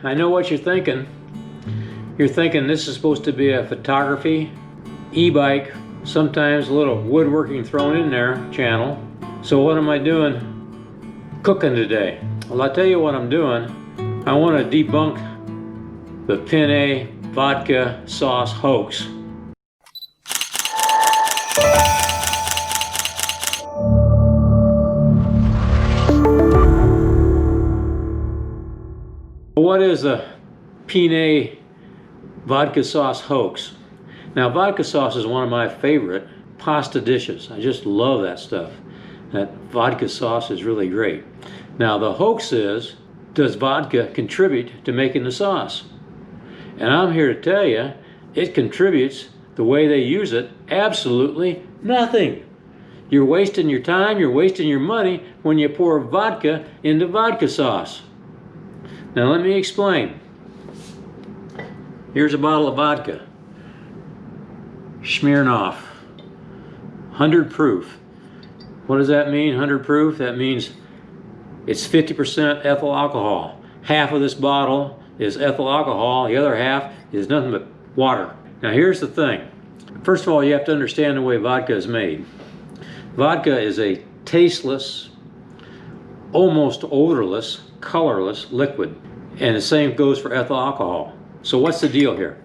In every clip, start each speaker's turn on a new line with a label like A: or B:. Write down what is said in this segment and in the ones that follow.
A: I know what you're thinking. You're thinking this is supposed to be a photography, e-bike, sometimes a little woodworking thrown in there channel. So what am I doing cooking today? Well, I'll tell you what I'm doing. I want to debunk the penne vodka sauce hoax. What is a penne vodka sauce hoax? Now, vodka sauce is one of my favorite pasta dishes. I just love that stuff. That vodka sauce is really great. Now, the hoax is, does vodka contribute to making the sauce? And I'm here to tell you, it contributes, the way they use it, absolutely nothing. You're wasting your time, you're wasting your money when you pour vodka into vodka sauce. Now let me explain. Here's a bottle of vodka. Smirnoff. 100 proof. What does that mean, 100 proof? That means it's 50% ethyl alcohol. Half of this bottle is ethyl alcohol, the other half is nothing but water. Now here's the thing. First of all, you have to understand the way vodka is made. Vodka is a tasteless, almost odorless, colorless liquid. And the same goes for ethyl alcohol. So what's the deal here?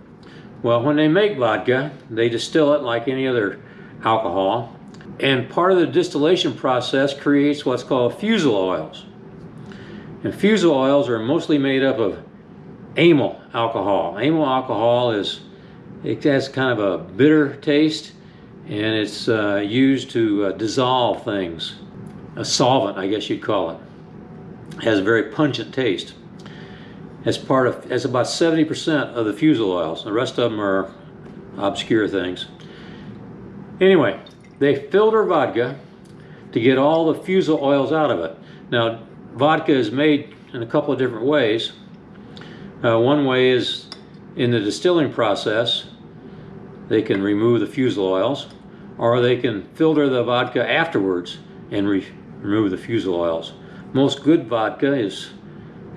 A: Well, when they make vodka, they distill it like any other alcohol. And part of the distillation process creates what's called fusel oils. And fusel oils are mostly made up of amyl alcohol. Amyl alcohol it has kind of a bitter taste, and it's used to dissolve things. A solvent, I guess you'd call it. It has a very pungent taste. As about 70% of the fusel oils. The rest of them are obscure things. Anyway, they filter vodka to get all the fusel oils out of it. Now, vodka is made in a couple of different ways. One way is in the distilling process. They can remove the fusel oils, or they can filter the vodka afterwards and remove the fusel oils. Most good vodka is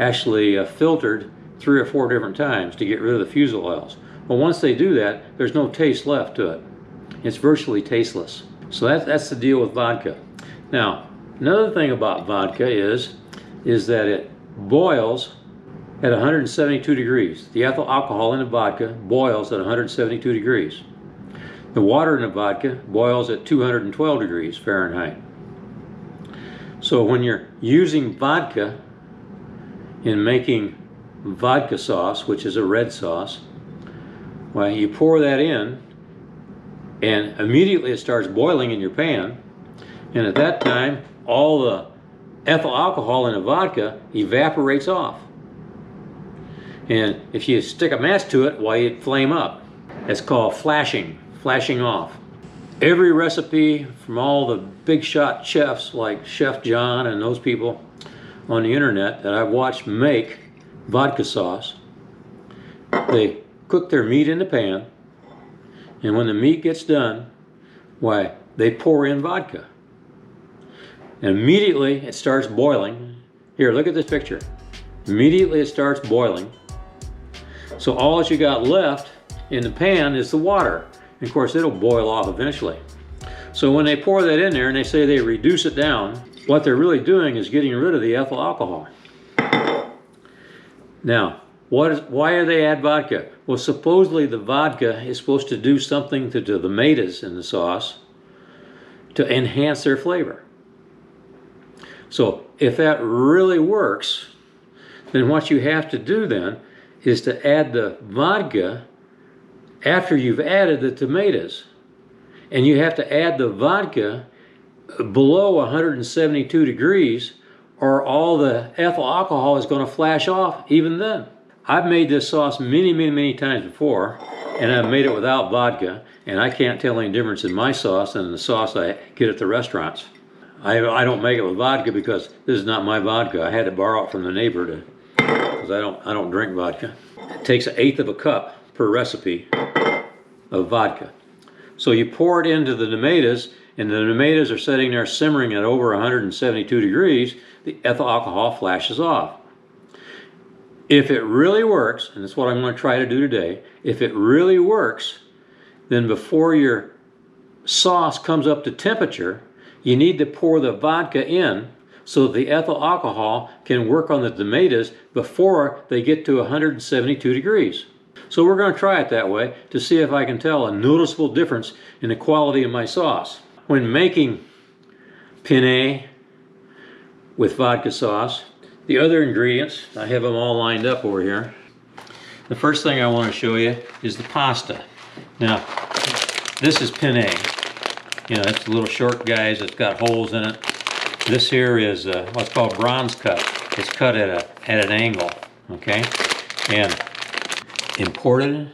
A: actually filtered 3 or 4 different times to get rid of the fusel oils. Well, once they do that, there's no taste left to it. It's virtually tasteless. So that's the deal with vodka. Now, another thing about vodka is that it boils at 172 degrees. The ethyl alcohol in the vodka boils at 172 degrees. The water in the vodka boils at 212 degrees Fahrenheit. So when you're using vodka in making vodka sauce, which is a red sauce, well, you pour that in and immediately it starts boiling in your pan, and at that time all the ethyl alcohol in the vodka evaporates off. And if you stick a match to it, why, it'd flame up. It's called flashing off. Every recipe from all the big shot chefs like Chef John and those people on the internet that I've watched make vodka sauce, they cook their meat in the pan, and when the meat gets done, why, they pour in vodka. And immediately it starts boiling. Here, look at this picture. Immediately it starts boiling. So all that you got left in the pan is the water. And of course, it'll boil off eventually. So when they pour that in there and they say they reduce it down, what they're really doing is getting rid of the ethyl alcohol. Now, why do they add vodka? Well, supposedly the vodka is supposed to do something to the tomatoes in the sauce to enhance their flavor. So if that really works, then what you have to do then is to add the vodka after you've added the tomatoes. And you have to add the vodka below 172 degrees, or all the ethyl alcohol is going to flash off even then. I've made this sauce many times before, and I've made it without vodka, and I can't tell any difference in my sauce than the sauce I get at the restaurants. I don't make it with vodka because this is not my vodka. I had to borrow it from the neighbor because I don't drink vodka. It takes 1/8 of a cup per recipe of vodka. So you pour it into the tomatoes, and the tomatoes are sitting there simmering at over 172 degrees. The ethyl alcohol flashes off. If it really works, and that's what I'm going to try to do today, if it really works, then before your sauce comes up to temperature, you need to pour the vodka in so that the ethyl alcohol can work on the tomatoes before they get to 172 degrees. So we're going to try it that way to see if I can tell a noticeable difference in the quality of my sauce. When making penne with vodka sauce, the other ingredients, I have them all lined up over here. The first thing I want to show you is the pasta. Now, this is penne. You know, it's the little short guys that's got holes in it. This here is what's called bronze cut. It's cut at an angle, okay? And imported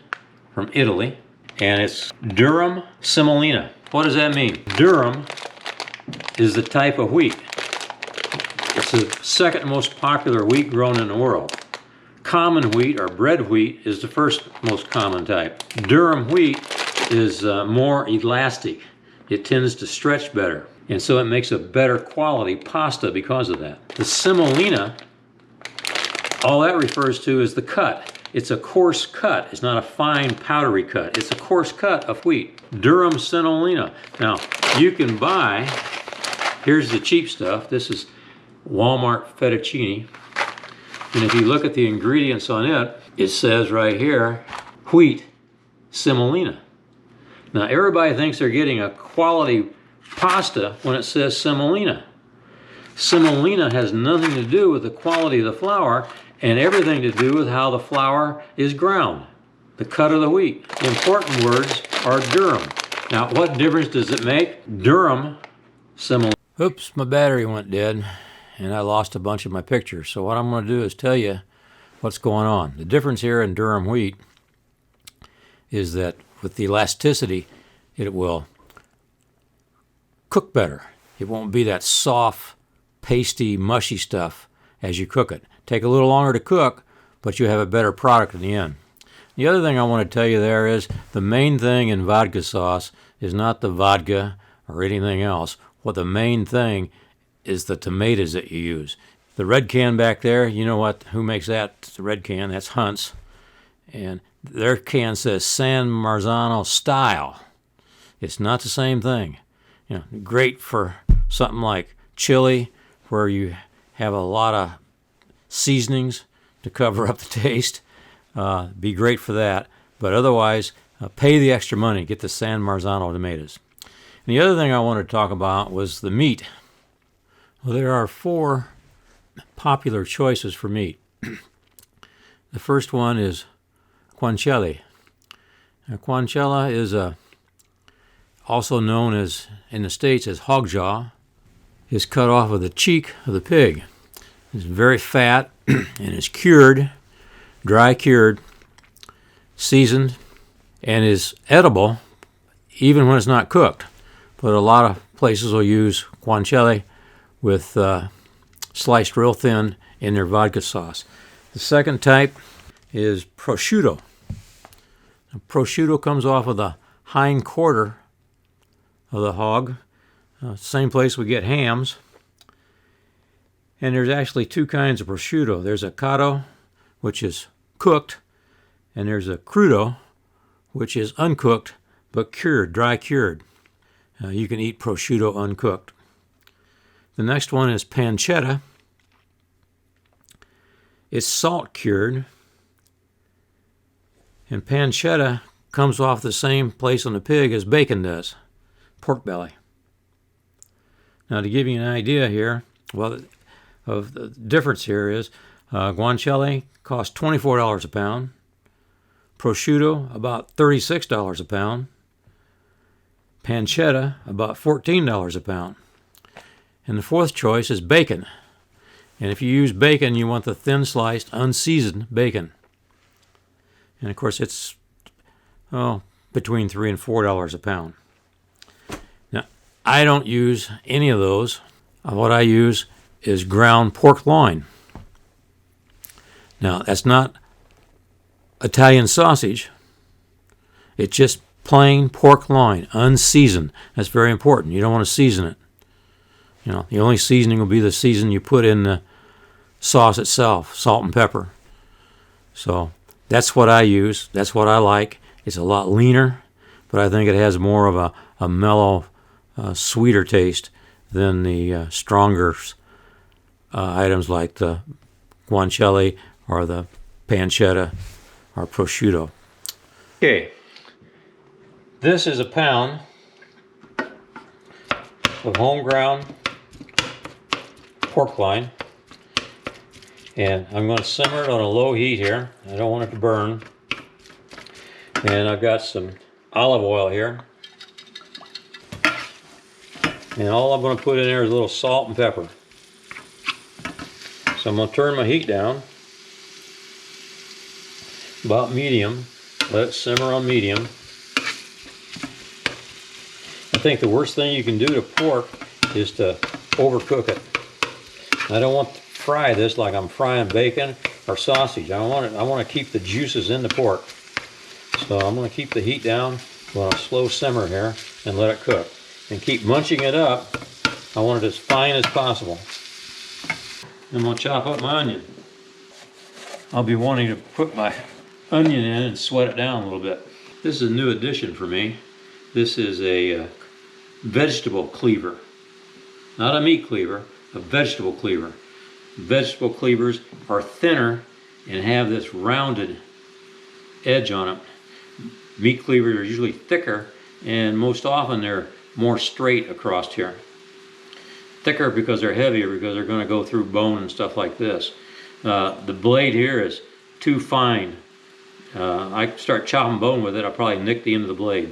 A: from Italy, and it's durum semolina. What does that mean? Durum is the type of wheat. It's the second most popular wheat grown in the world. Common wheat or bread wheat is the first most common type. Durum wheat is more elastic. It tends to stretch better, and so it makes a better quality pasta because of that. The semolina, all that refers to is the cut. It's a coarse cut. It's not a fine powdery cut. It's a coarse cut of wheat. Durum semolina. Now, you can buy, here's the cheap stuff. This is Walmart fettuccine. And if you look at the ingredients on it, it says right here, wheat semolina. Now, everybody thinks they're getting a quality pasta when it says semolina. Semolina has nothing to do with the quality of the flour and everything to do with how the flour is ground, the cut of the wheat. The important words are durum. Now, what difference does it make? Durum semolina. Oops, my battery went dead and I lost a bunch of my pictures. So what I'm going to do is tell you what's going on. The difference here in durum wheat is that with the elasticity, it will cook better. It won't be that soft, pasty, mushy stuff as you cook it. Take a little longer to cook, but you have a better product in the end. The other thing I want to tell you there is the main thing in vodka sauce is not the vodka or anything else. What the main thing is the tomatoes that you use. The red can back there, you know what? Who makes that? The red can, that's Hunt's. And their can says San Marzano style. It's not the same thing. You know, great for something like chili, where you have a lot of seasonings to cover up the taste. Be great for that. But otherwise, pay the extra money. Get the San Marzano tomatoes. And the other thing I wanted to talk about was the meat. Well, there are 4 popular choices for meat. The first one is guanciale. Now, guanciale is also known as in the States as hog jaw. Is cut off of the cheek of the pig. It's very fat and is cured, dry cured, seasoned, and is edible even when it's not cooked. But a lot of places will use guanciale with sliced real thin in their vodka sauce. The second type is prosciutto. Now, prosciutto comes off of the hind quarter of the hog. Same place we get hams. And there's actually 2 kinds of prosciutto. There's a cotto, which is cooked, and there's a crudo, which is uncooked but cured, dry cured. You can eat prosciutto uncooked. The next one is pancetta. It's salt cured, and pancetta comes off the same place on the pig as bacon does, pork belly. Now, to give you an idea here, well, of the difference here is guanciale costs $24 a pound, prosciutto about $36 a pound, pancetta about $14 a pound. And the fourth choice is bacon. And if you use bacon, you want the thin sliced, unseasoned bacon. And of course, it's between $3 and $4 a pound. Now, I don't use any of those. What I use is ground pork loin. Now, that's not Italian sausage. It's just plain pork loin, unseasoned. That's very important. You don't want to season it. You know, the only seasoning will be the seasoning you put in the sauce itself, salt and pepper. So that's what I use. That's what I like. It's a lot leaner, but I think it has more of a mellow, sweeter taste than the stronger items like the guanciale or the pancetta or prosciutto. Okay, this is a pound of home ground pork loin, and I'm going to simmer it on a low heat here. I don't want it to burn. And I've got some olive oil here, and all I'm going to put in there is a little salt and pepper. So I'm going to turn my heat down about medium, let it simmer on medium. I think the worst thing you can do to pork is to overcook it. I don't want to fry this like I'm frying bacon or sausage. I want to keep the juices in the pork. So I'm going to keep the heat down on a slow simmer here and let it cook. And keep munching it up. I want it as fine as possible. I'm going to chop up my onion. I'll be wanting to put my onion in and sweat it down a little bit. This is a new addition for me. This is a vegetable cleaver. Not a meat cleaver, a vegetable cleaver. Vegetable cleavers are thinner and have this rounded edge on them. Meat cleavers are usually thicker, and most often they're more straight across here. Thicker because they're heavier, because they're going to go through bone and stuff like this. The blade here is too fine. I start chopping bone with it, I'll probably nick the end of the blade.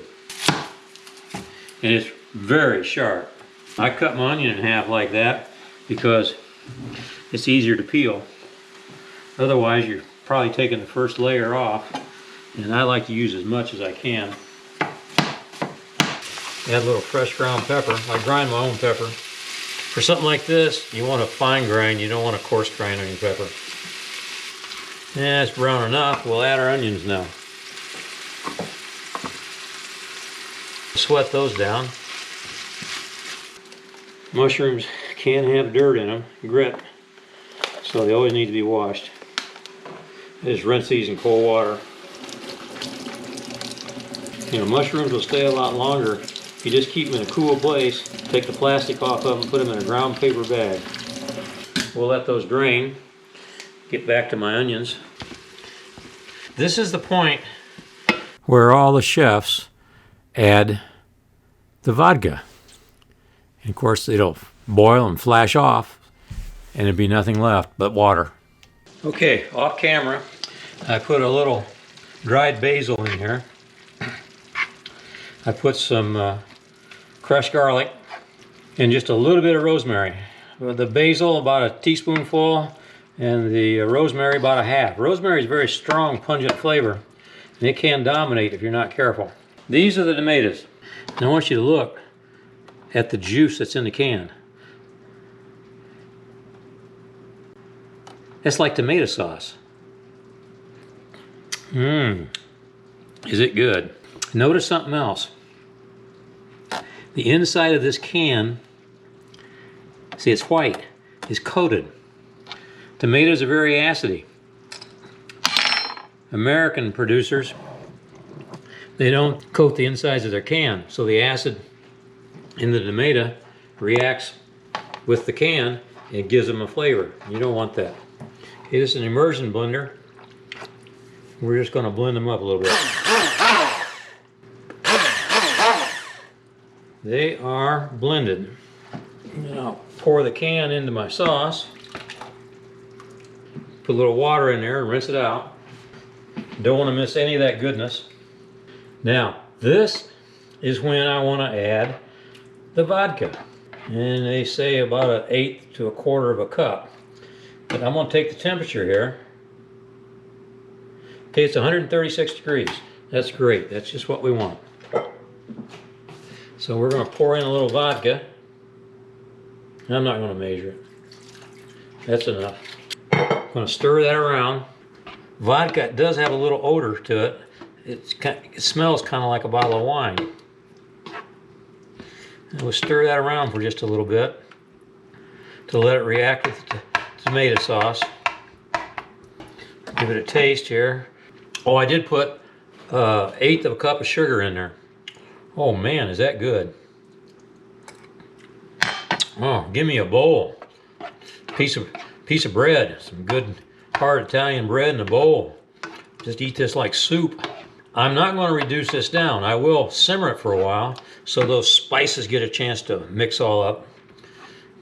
A: And it's very sharp. I cut my onion in half like that because it's easier to peel. Otherwise, you're probably taking the first layer off, and I like to use as much as I can. Add a little fresh ground pepper. I grind my own pepper. For something like this, you want a fine grind, you don't want a coarse grind on your pepper. Yeah, it's brown enough. We'll add our onions now. Sweat those down. Mushrooms can have dirt in them, grit, so they always need to be washed. Just rinse these in cold water. You know, mushrooms will stay a lot longer if you just keep them in a cool place, take the plastic off of them, put them in a brown paper bag. We'll let those drain. Get back to my onions. This is the point where all the chefs add the vodka. And of course, it'll boil and flash off, and there'd be nothing left but water. Okay, off camera, I put a little dried basil in here. I put some crushed garlic and just a little bit of rosemary. The basil, about a teaspoonful, and the rosemary, about a half. Rosemary is a very strong, pungent flavor, and it can dominate if you're not careful. These are the tomatoes. And I want you to look at the juice that's in the can. It's like tomato sauce. Is it good? Notice something else. The inside of this can, see, it's white, is coated. Tomatoes are very acidy. American producers, they don't coat the insides of their can, so the acid in the tomato reacts with the can and it gives them a flavor. You don't want that. Okay, this is an immersion blender. We're just going to blend them up a little bit. They are blended. Now pour the can into my sauce. Put a little water in there and rinse it out. Don't want to miss any of that goodness. Now, this is when I want to add the vodka. And they say about an eighth to a quarter of a cup. But I'm going to take the temperature here. Okay, it's 136 degrees. That's great. That's just what we want. So we're going to pour in a little vodka. I'm not going to measure it. That's enough. I'm going to stir that around. Vodka does have a little odor to it. It smells kind of like a bottle of wine. And we'll stir that around for just a little bit to let it react with the tomato sauce. Give it a taste here. Oh, I did put 1/8 of a cup of sugar in there. Oh man, is that good. Oh, give me a bowl. Piece of bread, some good hard Italian bread in a bowl. Just eat this like soup. I'm not going to reduce this down. I will simmer it for a while so those spices get a chance to mix all up,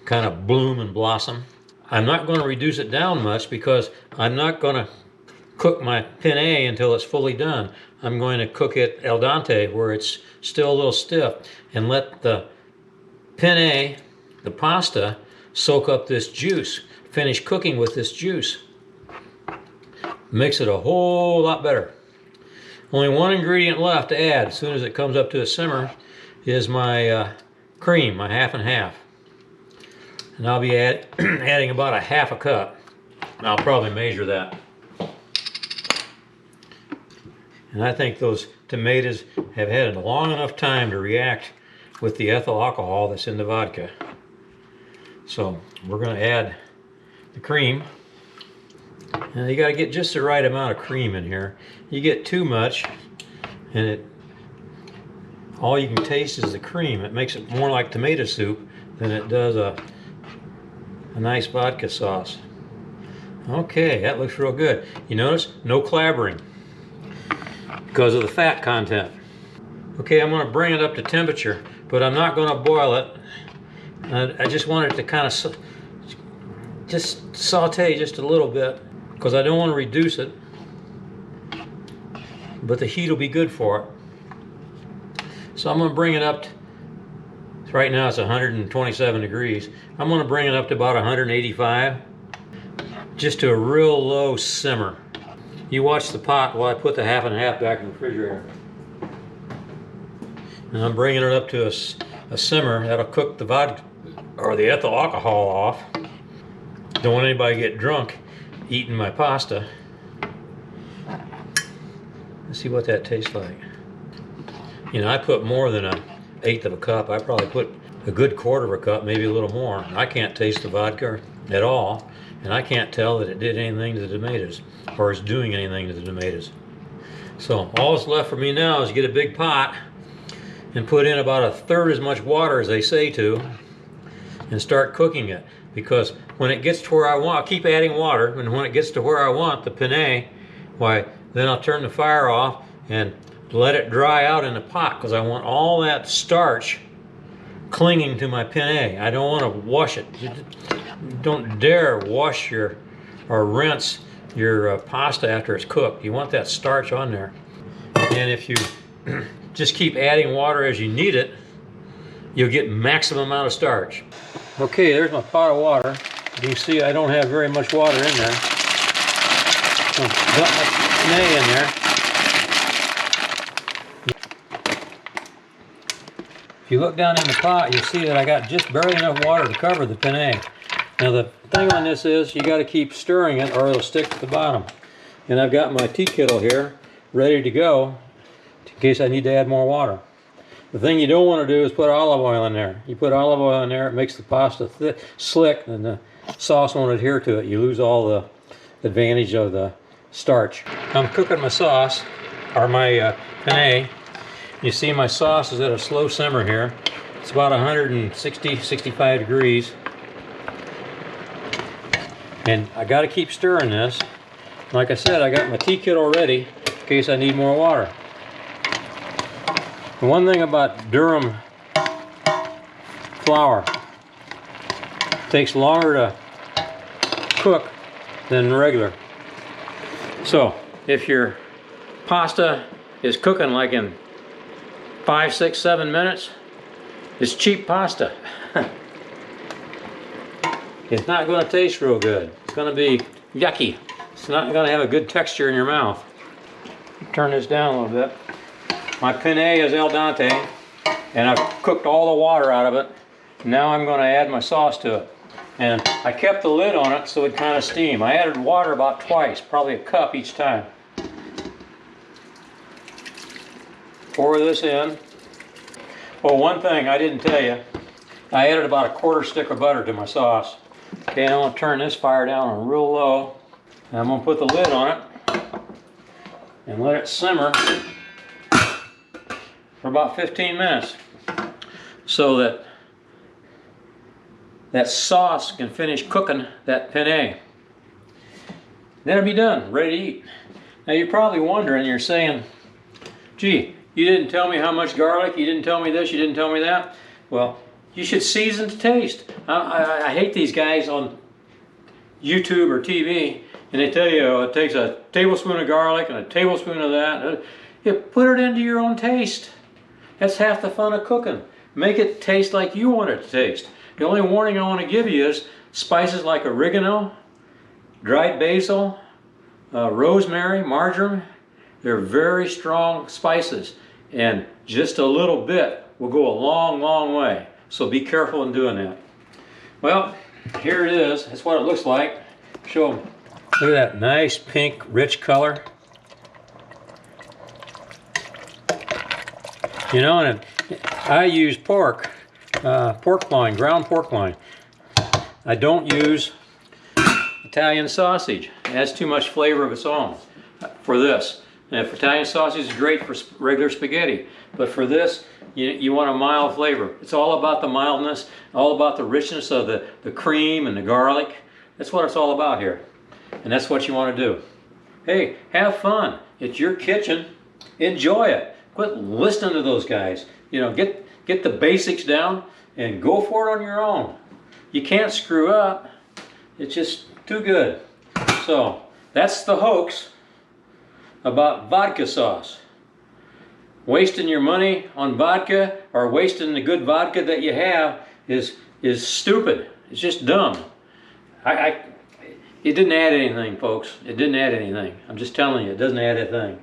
A: kind of bloom and blossom. I'm not going to reduce it down much because I'm not going to cook my penne until it's fully done. I'm going to cook it al dente where it's still a little stiff and let the penne, the pasta, soak up this juice. Finish cooking with this juice. Makes it a whole lot better. Only one ingredient left to add as soon as it comes up to a simmer is my cream, my half and half. And I'll be adding about 1/2 cup. I'll probably measure that. And I think those tomatoes have had a long enough time to react with the ethyl alcohol that's in the vodka. So we're going to add the cream. And you got to get just the right amount of cream in here. You get too much and all you can taste is the cream. It makes it more like tomato soup than it does a nice vodka sauce. Okay, that looks real good. You notice? No clabbering because of the fat content. Okay, I'm going to bring it up to temperature, but I'm not going to boil it. I just want it to kind of just saute just a little bit because I don't want to reduce it, but the heat will be good for it. So I'm going to bring it up to, right now it's 127 degrees. I'm going to bring it up to about 185, just to a real low simmer. You watch the pot while I put the half and half back in the refrigerator. And I'm bringing it up to a simmer that'll cook the vodka or the ethyl alcohol off. Don't want anybody to get drunk eating my pasta. Let's see what that tastes like. You know, I put more than 1/8 of a cup. I probably put a good 1/4 of a cup, maybe a little more. I can't taste the vodka at all, and I can't tell that it did anything to the tomatoes or is doing anything to the tomatoes. So all that's left for me now is get a big pot and put in about 1/3 as much water as they say to and start cooking it. Because when it gets to where I want, I'll keep adding water, and when it gets to where I want the penne, why, then I'll turn the fire off and let it dry out in the pot because I want all that starch clinging to my penne. I don't want to wash it. You don't dare wash or rinse your pasta after it's cooked. You want that starch on there. And if you just keep adding water as you need it, you'll get maximum amount of starch. Okay, there's my pot of water. You can see I don't have very much water in there. So got my penne in there. If you look down in the pot, you'll see that I got just barely enough water to cover the penne. Now the thing on this is you got to keep stirring it or it'll stick to the bottom. And I've got my tea kettle here ready to go in case I need to add more water. The thing you don't want to do is put olive oil in there. You put olive oil in there, it makes the pasta slick and the sauce won't adhere to it. You lose all the advantage of the starch. I'm cooking my sauce, or my penne. You see my sauce is at a slow simmer here. It's about 160-65 degrees. And I got to keep stirring this. Like I said, I got my tea kettle ready in case I need more water. The one thing about Durham flour, it takes longer to cook than regular. So if your pasta is cooking like in 5, 6, 7 minutes, it's cheap pasta. It's not going to taste real good. It's going to be yucky. It's not going to have a good texture in your mouth. Turn this down a little bit. My penne is al dente, and I've cooked all the water out of it. Now I'm going to add my sauce to it. And I kept the lid on it so it kind of steam. I added water about twice, probably a cup each time. Pour this in. Well, one thing I didn't tell you, I added about 1/4 stick of butter to my sauce. Okay, I'm going to turn this fire down on real low. And I'm going to put the lid on it. and let it simmer for about 15 minutes so that that sauce can finish cooking that penne. Then it'll be done, ready to eat. Now you're probably wondering, you're saying, gee, you didn't tell me how much garlic, you didn't tell me this, you didn't tell me that. Well, you should season to taste. I hate these guys on YouTube or TV, and they tell you it takes a tablespoon of garlic and a tablespoon of that. You put it into your own taste. That's half the fun of cooking. Make it taste like you want it to taste. The only warning I want to give you is spices like oregano, dried basil, rosemary, marjoram. They're very strong spices, and just a little bit will go a long, long way. So be careful in doing that. Well, here it is. That's what it looks like. Show them. Look at that nice pink, rich color. You know, and I use pork loin, ground pork loin. I don't use Italian sausage. It has too much flavor of its own for this. And if Italian sausage is great for regular spaghetti, but for this, you want a mild flavor. It's all about the mildness, all about the richness of the cream and the garlic. That's what it's all about here. And that's what you want to do. Hey, have fun. It's your kitchen. Enjoy it. Quit listening to those guys. You know, get the basics down and go for it on your own. You can't screw up. It's just too good. So that's the hoax about vodka sauce. Wasting your money on vodka or wasting the good vodka that you have is stupid. It's just dumb. It didn't add anything, folks. It didn't add anything. I'm just telling you, it doesn't add a thing.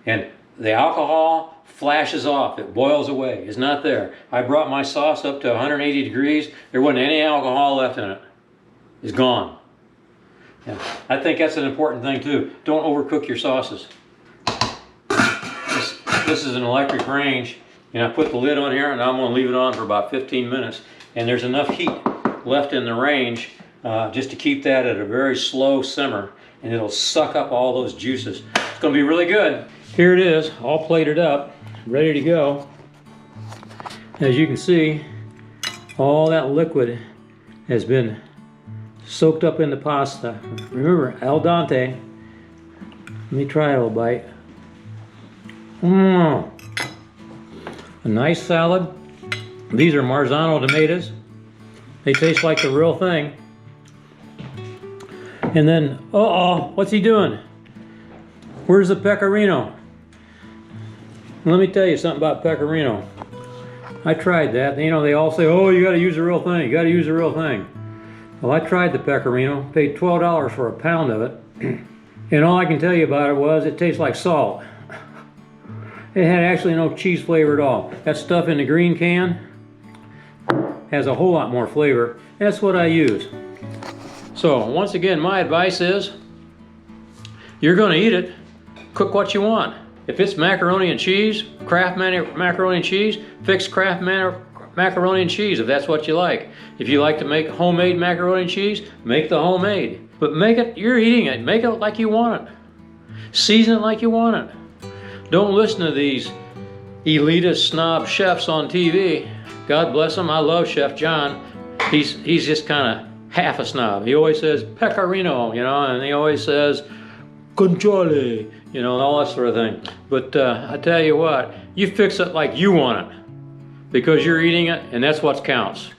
A: And the alcohol flashes off. It boils away. It's not there. I brought my sauce up to 180 degrees. There wasn't any alcohol left in it. It's gone. Yeah. I think that's an important thing too. Don't overcook your sauces. This is an electric range, and I put the lid on here, and I'm going to leave it on for about 15 minutes. And there's enough heat left in the range just to keep that at a very slow simmer, and it'll suck up all those juices. It's going to be really good. Here it is, all plated up, ready to go. As you can see, all that liquid has been soaked up in the pasta. Remember, al dente. Let me try a little bite. A nice salad. These are Marzano tomatoes. They taste like the real thing. And then, what's he doing? Where's the pecorino? Let me tell you something about pecorino. I tried that. You know, they all say, oh, you got to use the real thing. You got to use the real thing. Well, I tried the pecorino, paid $12 for a pound of it, and all I can tell you about it was it tastes like salt. It had actually no cheese flavor at all. That stuff in the green can has a whole lot more flavor. That's what I use. So once again, my advice is, you're going to eat it, cook what you want. If it's macaroni and cheese, Kraft macaroni and cheese, fix Kraft macaroni and cheese if that's what you like. If you like to make homemade macaroni and cheese, make the homemade. But make it, you're eating it, make it like you want it. Season it like you want it. Don't listen to these elitist snob chefs on TV. God bless them, I love Chef John. He's just kind of half a snob. He always says pecorino, you know, and he always says conchole, you know, all that sort of thing. But I tell you what, you fix it like you want it, because you're eating it, and that's what counts.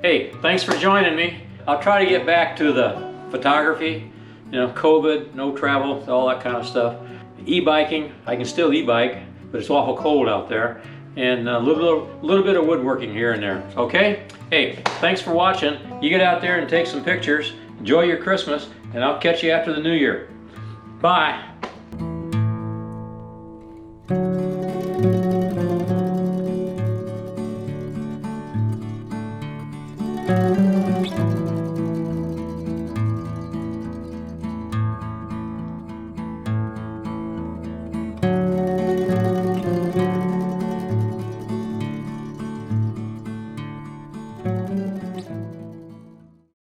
A: Hey, thanks for joining me. I'll try to get back to the photography, you know, COVID, no travel, all that kind of stuff. E-biking, I can still e-bike, but it's awful cold out there. And a little bit of woodworking here and there, okay? Hey, thanks for watching. You get out there and take some pictures. Enjoy your Christmas, and I'll catch you after the New Year. Bye.